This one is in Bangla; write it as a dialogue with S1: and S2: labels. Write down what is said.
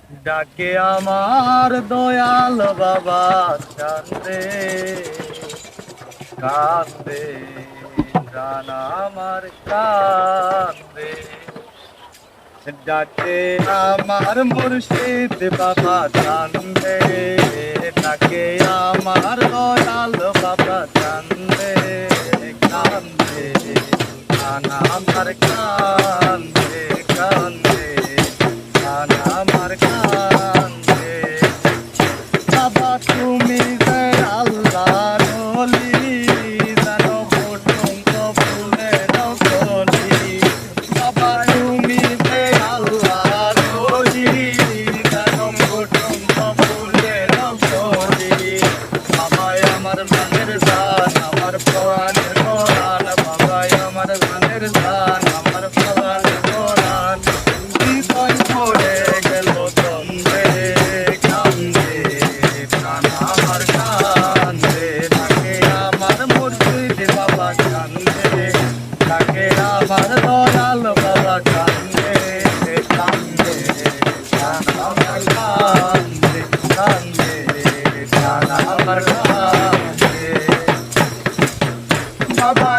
S1: ডাকে আমার দয়াল বাবা কান্দে কান্দে প্রাণ আমার কান্দে। ডাকে আমার মুর্শিদ বাবা কান্দে, ডাকে আমার দয়াল বাবা কান্দে কান্দে প্রাণ আমার কান্দে কান্দে প্রাণ আমার কান্দে। বাবা তুমি যে আল্লাহর ওলি, জানো কুটুম্ব ফুলের কলি। বাবা তুমি যে আল্লাহর ওলি, জানো কুটুম্ব ফুলের কলি। বাবাই আমার প্রাণের জান, আমার প্রাণের কোরআন। বাবাই আমার প্রাণের জান, আমার প্রাণের কোরআন। হৃদয় পড়ে গেল দ্বন্দ্বে কান্দে প্রাণ আমার কান্দে। ডাকে আমার মুর্শিদ বাবা কান্দে, ডাকে আমার দয়াল বাবা কান্দে কান্দে প্রাণ আমার কান্দে কান্দে প্রাণ আমার কান্দে। বাবা